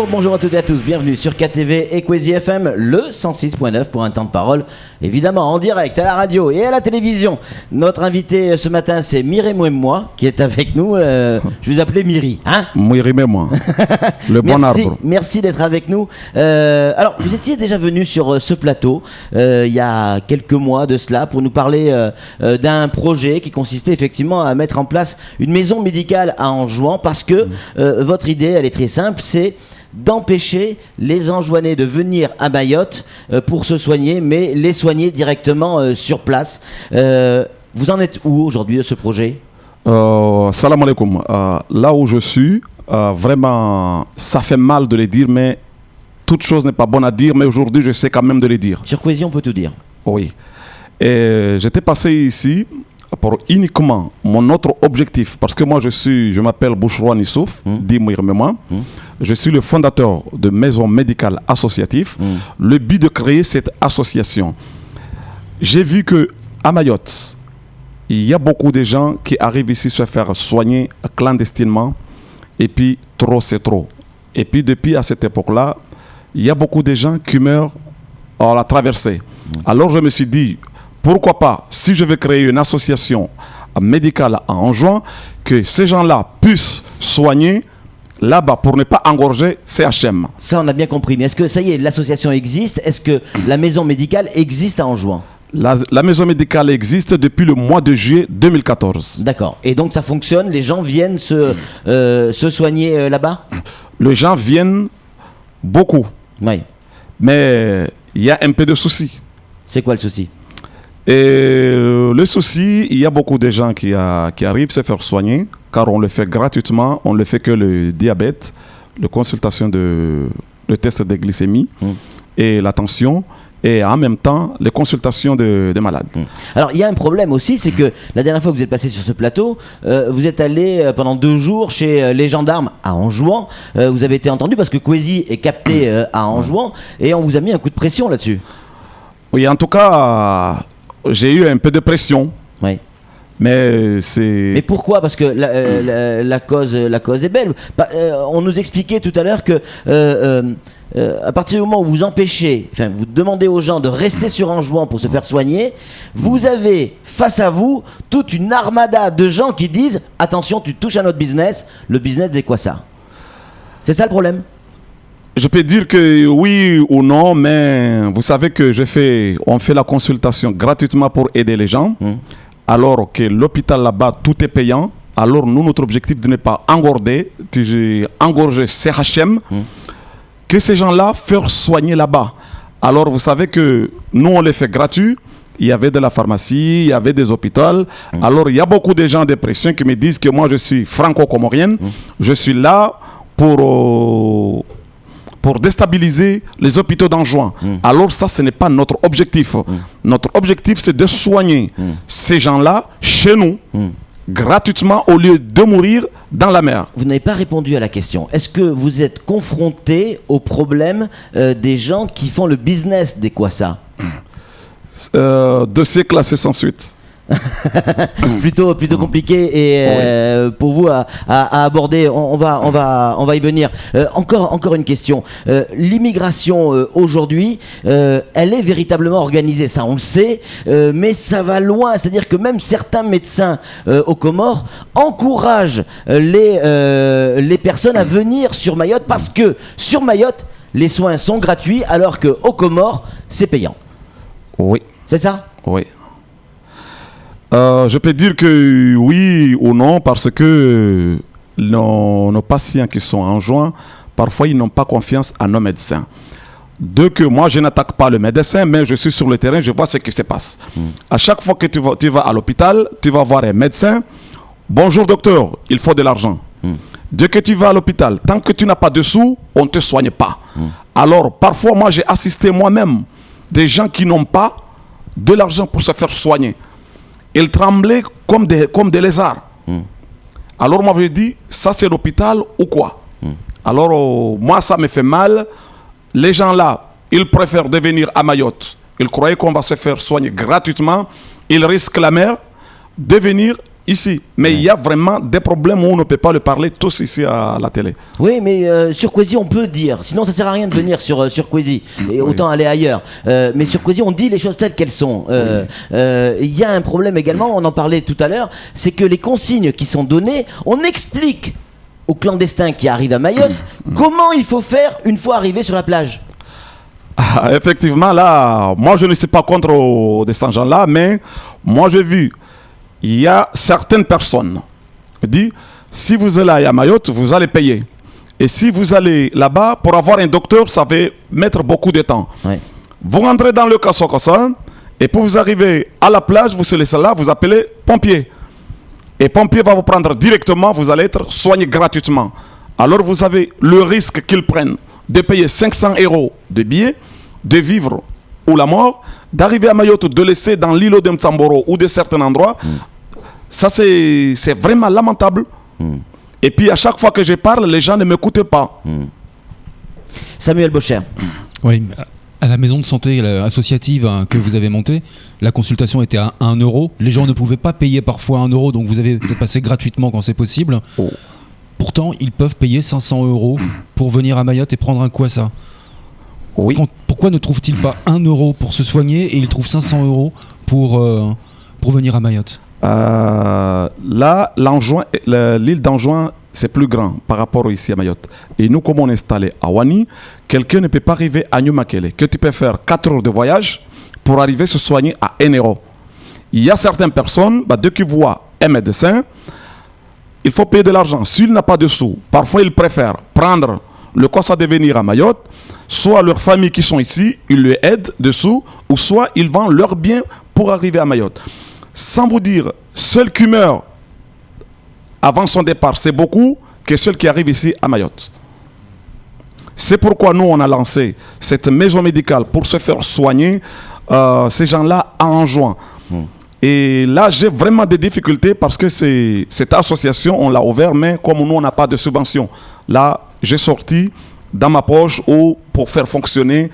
Bonjour à toutes et à tous, bienvenue sur KTV Equazi FM, le 106.9 pour un temps de parole, évidemment en direct à la radio et à la télévision. Notre invité ce matin c'est Myri Mwemwa qui est avec nous, je vais vous appeler Myri, hein? Myri Mwemwa, le bon arbre. Merci d'être avec nous. Alors vous étiez déjà venu sur ce plateau il y a quelques mois de cela pour nous parler d'un projet qui consistait effectivement à mettre en place une maison médicale à Anjouan parce que votre idée elle est très simple, c'est d'empêcher les Anjouanais de venir à Mayotte pour se soigner, mais les soigner directement sur place. Vous en êtes où aujourd'hui de ce projet? Salam alaikum. Là où je suis, vraiment, ça fait mal de le dire, mais toute chose n'est pas bonne à dire, mais aujourd'hui, je sais quand même de le dire. Sur Equazi, on peut tout dire. Oui. Et j'étais passé ici pour uniquement mon autre objectif, parce que moi je m'appelle Bouchroua Nissouf, dit Myri Mwemwa. Je suis le fondateur de Maison Médicale Associative. Le but de créer cette association, j'ai vu que à Mayotte, il y a beaucoup de gens qui arrivent ici se faire soigner clandestinement, et puis trop c'est trop. Et puis depuis à cette époque-là, il y a beaucoup de gens qui meurent à la traversée. Alors je me suis dit, pourquoi pas, si je veux créer une association médicale à Anjouan, que ces gens-là puissent soigner là-bas pour ne pas engorger CHM. Ça, on a bien compris. Mais est-ce que, ça y est, l'association existe? Est-ce que la maison médicale existe à Anjouan? La maison médicale existe depuis le mois de juillet 2014. D'accord. Et donc ça fonctionne? Les gens viennent se soigner là-bas? Les gens viennent beaucoup. Oui. Mais il y a un peu de soucis. C'est quoi le souci? Et le souci, il y a beaucoup de gens qui arrivent se faire soigner, car on le fait gratuitement, on ne le fait que le diabète, la consultation le test de glycémie et la tension, et en même temps les consultations de malades. Alors il y a un problème aussi, c'est que la dernière fois que vous êtes passé sur ce plateau, vous êtes allé pendant 2 jours chez les gendarmes à Anjouan. Vous avez été entendu parce que Equazi est capté à Anjouan et on vous a mis un coup de pression là-dessus. Oui, en tout cas, j'ai eu un peu de pression. Oui. Mais c'est... Mais pourquoi? Parce que la cause est belle. On nous expliquait tout à l'heure que à partir du moment où vous empêchez, enfin vous demandez aux gens de rester sur Anjouan pour se faire soigner, vous avez face à vous toute une armada de gens qui disent attention, tu touches à notre business. Le business, c'est quoi ça? C'est ça le problème? Je peux dire que oui ou non, mais vous savez que on fait la consultation gratuitement pour aider les gens. Alors que l'hôpital là-bas, tout est payant. Alors nous, notre objectif de ne pas engorger CHM, que ces gens-là fassent soigner là-bas. Alors vous savez que nous, on les fait gratuit. Il y avait de la pharmacie, il y avait des hôpitaux. Alors il y a beaucoup de gens de pression qui me disent que moi, je suis franco-comorienne. Je suis là pour déstabiliser les hôpitaux d'Anjouan. Alors ça, ce n'est pas notre objectif. Notre objectif, c'est de soigner ces gens-là chez nous, gratuitement, au lieu de mourir dans la mer. Vous n'avez pas répondu à la question. Est-ce que vous êtes confronté au problème des gens qui font le business des Kwassa? Dossier classé sans suite. plutôt compliqué et pour vous à aborder. On va y venir. Encore une question. L'immigration aujourd'hui, elle est véritablement organisée, ça on le sait, mais ça va loin. C'est-à-dire que même certains médecins aux Comores encouragent les personnes à venir sur Mayotte parce que sur Mayotte les soins sont gratuits alors que aux Comores c'est payant. Oui. C'est ça? Oui. Je peux dire que oui ou non, parce que nos patients qui sont en juin, parfois ils n'ont pas confiance à nos médecins. De que moi je n'attaque pas le médecin, mais je suis sur le terrain, je vois ce qui se passe. À chaque fois que tu vas à l'hôpital, tu vas voir un médecin. Bonjour docteur, il faut de l'argent. Dès que tu vas à l'hôpital, tant que tu n'as pas de sous, on ne te soigne pas. Alors parfois moi j'ai assisté moi-même des gens qui n'ont pas de l'argent pour se faire soigner. Ils tremblaient comme des lézards. Alors moi je dis, ça c'est l'hôpital ou quoi? Alors moi ça me fait mal. Les gens là, ils préfèrent devenir à Mayotte. Ils croyaient qu'on va se faire soigner gratuitement. Ils risquent la mer de venir ici. Mais il y a vraiment des problèmes où on ne peut pas le parler tous ici à la télé. Oui, mais sur Kwezi, on peut dire. Sinon, ça sert à rien de venir sur Kwezi. Et autant aller ailleurs. Mais sur Kwezi, on dit les choses telles qu'elles sont. Il y a un problème également, on en parlait tout à l'heure, c'est que les consignes qui sont données, on explique aux clandestins qui arrivent à Mayotte comment il faut faire une fois arrivé sur la plage. Ah, effectivement, là, moi je ne suis pas contre de ces gens-là, mais moi j'ai vu, il y a certaines personnes qui disent, si vous allez à Mayotte, vous allez payer. Et si vous allez là-bas, pour avoir un docteur, ça va mettre beaucoup de temps. Ouais. Vous rentrez dans le Kassokosan, et pour vous arriver à la plage, vous se laissez là, vous appelez pompier. Et pompier va vous prendre directement, vous allez être soigné gratuitement. Alors vous avez le risque qu'ils prennent de payer 500 € de billets, de vivre ou la mort, d'arriver à Mayotte, de laisser dans l'îlot de Mtsamboro ou de certains endroits. Ça, c'est vraiment lamentable. Et puis, à chaque fois que je parle, les gens ne m'écoutent pas. Samuel Bocher. Oui, à la maison de santé associative que vous avez montée, la consultation était à 1 €. Les gens ne pouvaient pas payer parfois 1 €, donc vous avez passé gratuitement quand c'est possible. Oh. Pourtant, ils peuvent payer 500 € pour venir à Mayotte et prendre un Kwassa. Oui. Pourquoi ne trouvent-ils pas 1 € pour se soigner et ils trouvent 500 € pour venir à Mayotte? Là, l'île d'Anjouan, c'est plus grand par rapport ici à Mayotte. Et nous, comme on est installé à Wani, quelqu'un ne peut pas arriver à Nyumakele, que tu peux faire 4 heures de voyage pour arriver se soigner à 1 €. Il y a certaines personnes, dès qu'ils voient un médecin, il faut payer de l'argent. S'il n'a pas de sous, parfois ils préfèrent prendre le Kwassa de venir à Mayotte, soit leurs familles qui sont ici, ils le aident dessous, ou soit ils vendent leurs biens pour arriver à Mayotte. Sans vous dire, ceux qui meurent avant son départ, c'est beaucoup que ceux qui arrivent ici à Mayotte. C'est pourquoi nous, on a lancé cette maison médicale pour se faire soigner ces gens-là à Anjouan. Et là, j'ai vraiment des difficultés parce que cette association, on l'a ouverte, mais comme nous, on n'a pas de subvention. Là, j'ai sorti dans ma poche pour faire fonctionner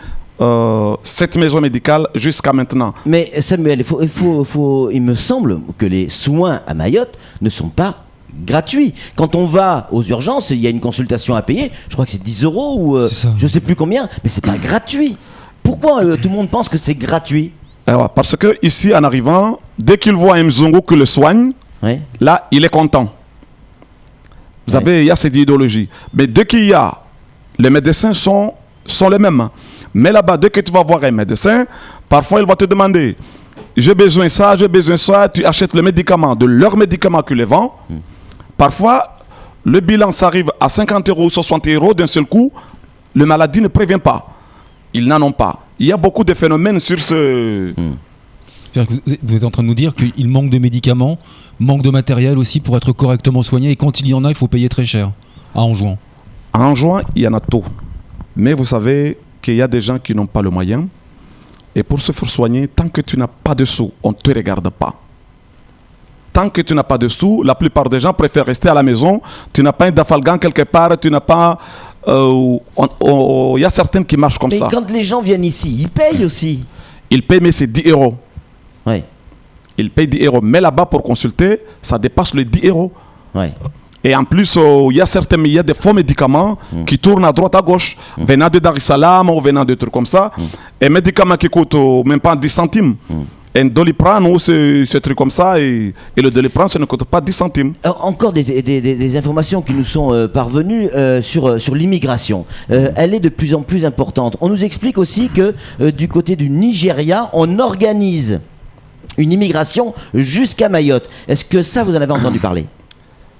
cette maison médicale jusqu'à maintenant. Mais Samuel, il me semble que les soins à Mayotte ne sont pas gratuits. Quand on va aux urgences, il y a une consultation à payer. Je crois que c'est 10 € ou je ne sais plus combien, mais c'est pas gratuit. Pourquoi tout le monde pense que c'est gratuit? Parce que ici, en arrivant, dès qu'il voit un Mzungu qui le soigne, là, il est content. Vous savez, il y a cette idéologie. Mais dès qu'il y a, les médecins sont les mêmes. Mais là-bas, dès que tu vas voir un médecin, parfois il va te demander, j'ai besoin de ça, tu achètes le médicament, de leur médicament qu'ils les vendent. Parfois, le bilan s'arrive à 50 € ou 60 € d'un seul coup, le maladie ne prévient pas. Ils n'en ont pas. Il y a beaucoup de phénomènes sur ce... C'est-à-dire que vous êtes en train de nous dire qu'il manque de médicaments, manque de matériel aussi pour être correctement soigné, et quand il y en a, il faut payer très cher à Anjouan. À Anjouan, il y en a tout. Mais vous savez qu'il y a des gens qui n'ont pas le moyen. Et pour se faire soigner, tant que tu n'as pas de sous, on ne te regarde pas. Tant que tu n'as pas de sous, la plupart des gens préfèrent rester à la maison. Tu n'as pas un dafalgan quelque part, tu n'as pas... Il y a certaines qui marchent comme ça. Mais quand les gens viennent ici, ils payent aussi. Ils payent, mais c'est 10 €. Oui. Ils payent 10 €. Mais là-bas, pour consulter, ça dépasse les 10 €. Oui. Et en plus, il y a des faux médicaments qui tournent à droite, à gauche, venant de Dar es Salaam ou venant de trucs comme ça. Et médicaments qui coûtent même pas 10 centimes. Un Doliprane ou ce truc comme ça, et le Doliprane, ça ne coûte pas 10 centimes. Alors, encore des informations qui nous sont parvenues sur l'immigration. Elle est de plus en plus importante. On nous explique aussi que du côté du Nigeria, on organise une immigration jusqu'à Mayotte. Est-ce que ça, vous en avez entendu parler?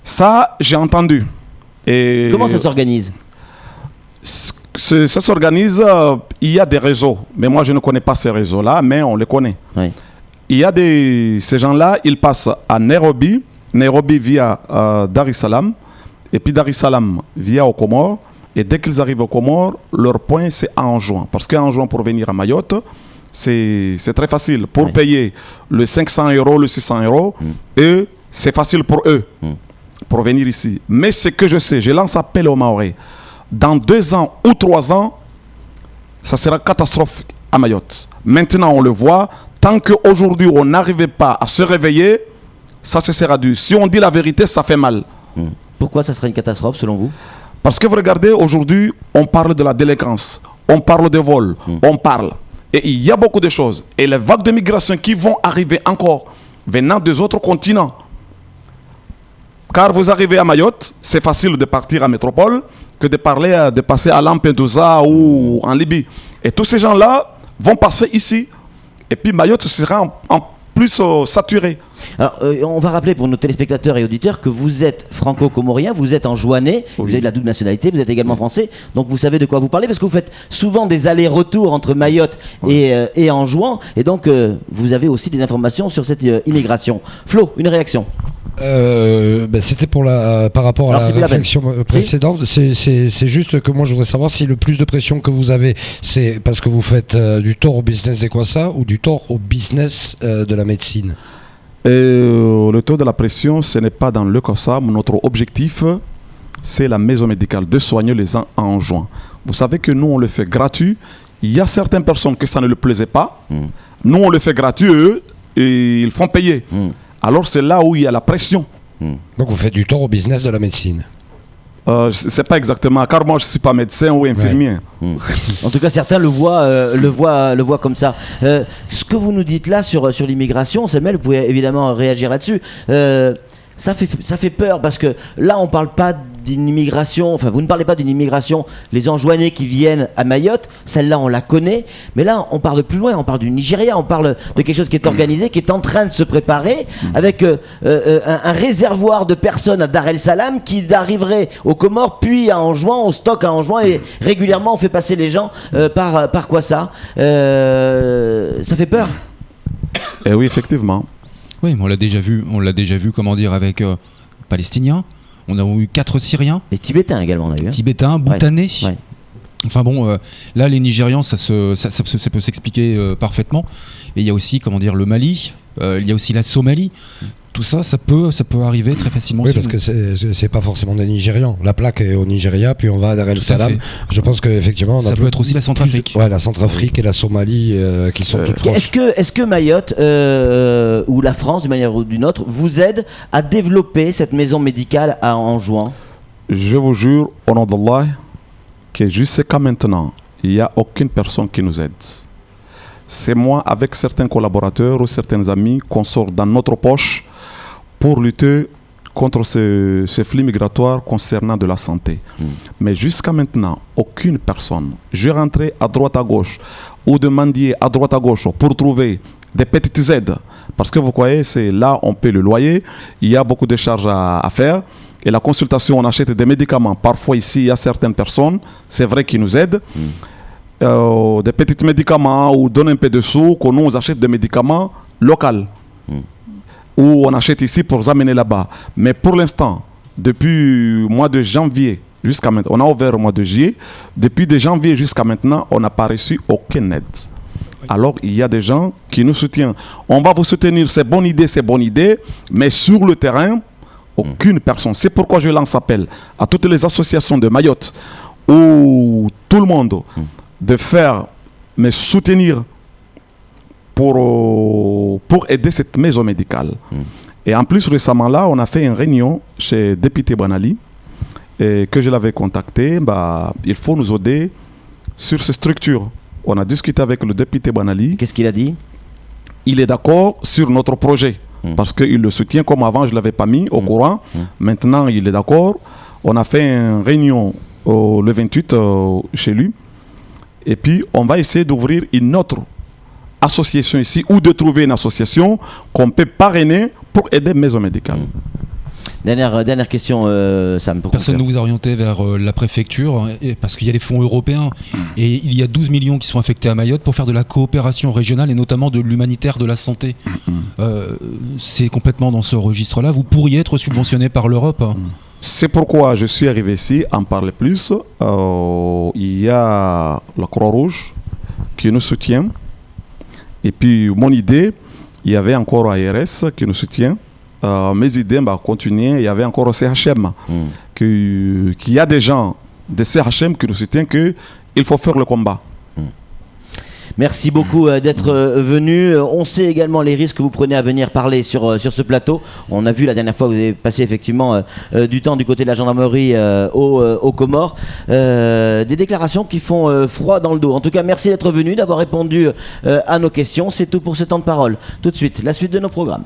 Ça, j'ai entendu. Et comment ça s'organise? Ça s'organise, il y a des réseaux. Mais moi, je ne connais pas ces réseaux-là, mais on les connaît. Oui. Il y a ces gens-là, ils passent à Nairobi via Dar es Salaam, et puis Dar es Salaam via aux Comores. Et dès qu'ils arrivent aux Comores, leur point, c'est à Anjouan. Parce qu'à Anjouan, pour venir à Mayotte, c'est très facile. Pour payer le 500 €, le 600 €, eux, c'est facile pour eux, pour venir ici. Mais ce que je sais, je lance appel aux Maoris. Dans 2 ans ou 3 ans, ça sera catastrophe à Mayotte. Maintenant, on le voit. Tant qu'aujourd'hui, on n'arrivait pas à se réveiller, ça se sera dû. Si on dit la vérité, ça fait mal. Pourquoi ça serait une catastrophe selon vous? Parce que vous regardez, aujourd'hui, on parle de la délinquance, on parle de vol, on parle. Et il y a beaucoup de choses. Et les vagues de migration qui vont arriver encore, venant des autres continents. Car vous arrivez à Mayotte, c'est facile de partir à métropole que de passer à Lampedusa ou en Libye. Et tous ces gens-là vont passer ici. Et puis Mayotte sera en plus saturé. Alors, on va rappeler pour nos téléspectateurs et auditeurs que vous êtes franco-comorien, vous êtes enjoanais, vous avez de la double nationalité, vous êtes également français, donc vous savez de quoi vous parlez, parce que vous faites souvent des allers-retours entre Mayotte et Anjouan, et donc vous avez aussi des informations sur cette immigration. Flo, une réaction? C'était par rapport à la réflexion précédente. C'est juste que moi je voudrais savoir si le plus de pression que vous avez, c'est parce que vous faites du tort au business des Kwassa ou du tort au business de la médecine. Le taux de la pression, ce n'est pas dans le Kwassa. Notre objectif, c'est la maison médicale, de soigner les gens en juin. Vous savez que nous, on le fait gratuit. Il y a certaines personnes que ça ne leur plaisait pas. Nous, on le fait gratuit, eux, et ils font payer. Alors c'est là où il y a la pression. Donc vous faites du tort au business de la médecine. C'est pas exactement, car moi je suis pas médecin ou infirmier. En tout cas, certains le voient comme ça. Ce que vous nous dites là sur l'immigration, Samuel, vous pouvez évidemment réagir là-dessus. Ça fait peur parce que là, on parle pas d'une immigration, enfin vous ne parlez pas d'une immigration, les Anjouanais qui viennent à Mayotte, celle-là on la connaît, mais là on parle de plus loin, on parle du Nigeria, on parle de quelque chose qui est organisé, qui est en train de se préparer, avec un réservoir de personnes à Dar el Salam qui arriverait aux Comores, puis à Anjouan, au stock à Anjouan, et régulièrement on fait passer les gens par quoi ça fait peur. Et oui, effectivement. Oui, mais on l'a déjà vu, comment dire, avec Palestiniens. On a eu 4 Syriens. Et Tibétains également, on a eu. Tibétains, Bhoutanais. Ouais. Enfin bon, là, les Nigérians, ça peut s'expliquer parfaitement. Et il y a aussi, comment dire, le Mali. Il y a aussi la Somalie. Tout ça, ça peut arriver très facilement. Oui, parce que c'est pas forcément des Nigérians. La plaque est au Nigeria, puis on va à Dar el Salam. Je pense qu'effectivement... Ça peut être aussi la Centrafrique. Ouais, la Centrafrique et la Somalie qui sont toutes proches. Est-ce que Mayotte, ou la France, d'une manière ou d'une autre, vous aide à développer cette maison médicale à Anjouan? Je vous jure, au nom d'Allah, que jusqu'à maintenant, il n'y a aucune personne qui nous aide. C'est moi, avec certains collaborateurs ou certains amis, qu'on sort dans notre poche pour lutter contre ce flux migratoire concernant de la santé. Mais jusqu'à maintenant, aucune personne, je rentrais à droite à gauche ou de mendier à droite à gauche pour trouver des petites aides. Parce que vous voyez, c'est là on paie le loyer, il y a beaucoup de charges à faire. Et la consultation, on achète des médicaments. Parfois ici, il y a certaines personnes, c'est vrai, qui nous aident. Des petits médicaments ou donnent un peu de sous, qu'on nous achète des médicaments locaux. Ou on achète ici pour amener là-bas. Mais pour l'instant, depuis le mois de janvier jusqu'à maintenant, on a ouvert au mois de juillet, depuis de janvier jusqu'à maintenant, on n'a pas reçu aucune aide. Alors il y a des gens qui nous soutiennent. On va vous soutenir, c'est bonne idée, mais sur le terrain, aucune personne. C'est pourquoi je lance appel à toutes les associations de Mayotte ou tout le monde de faire, mais soutenir pour aider cette maison médicale. Et en plus, récemment, là, on a fait une réunion chez député Banali, et que je l'avais contacté. Il faut nous aider sur ces structures. On a discuté avec le député Banali. Qu'est-ce qu'il a dit? Il est d'accord sur notre projet, parce qu'il le soutient comme avant, je ne l'avais pas mis au courant. Maintenant, il est d'accord. On a fait une réunion le 28 chez lui. Et puis, on va essayer d'ouvrir une autre association ici, ou de trouver une association qu'on peut parrainer pour aider maison médicale. Dernière question, Sam. Personne ne vous a orienté vers la préfecture, parce qu'il y a les fonds européens, et il y a 12 millions qui sont affectés à Mayotte pour faire de la coopération régionale, et notamment de l'humanitaire de la santé. C'est complètement dans ce registre-là. Vous pourriez être subventionné par l'Europe. C'est pourquoi je suis arrivé ici, en parler plus. Il y a la Croix-Rouge qui nous soutient. Et puis mon idée, il y avait encore ARS qui nous soutient. Mes idées continuer. Il y avait encore CHM. Qu'il y a des gens de CHM qui nous soutiennent qu'il faut faire le combat. Merci beaucoup d'être venu. On sait également les risques que vous prenez à venir parler sur ce plateau. On a vu la dernière fois que vous avez passé effectivement du temps du côté de la gendarmerie aux Comores. Des déclarations qui font froid dans le dos. En tout cas, merci d'être venu, d'avoir répondu à nos questions. C'est tout pour ce temps de parole. Tout de suite, la suite de nos programmes.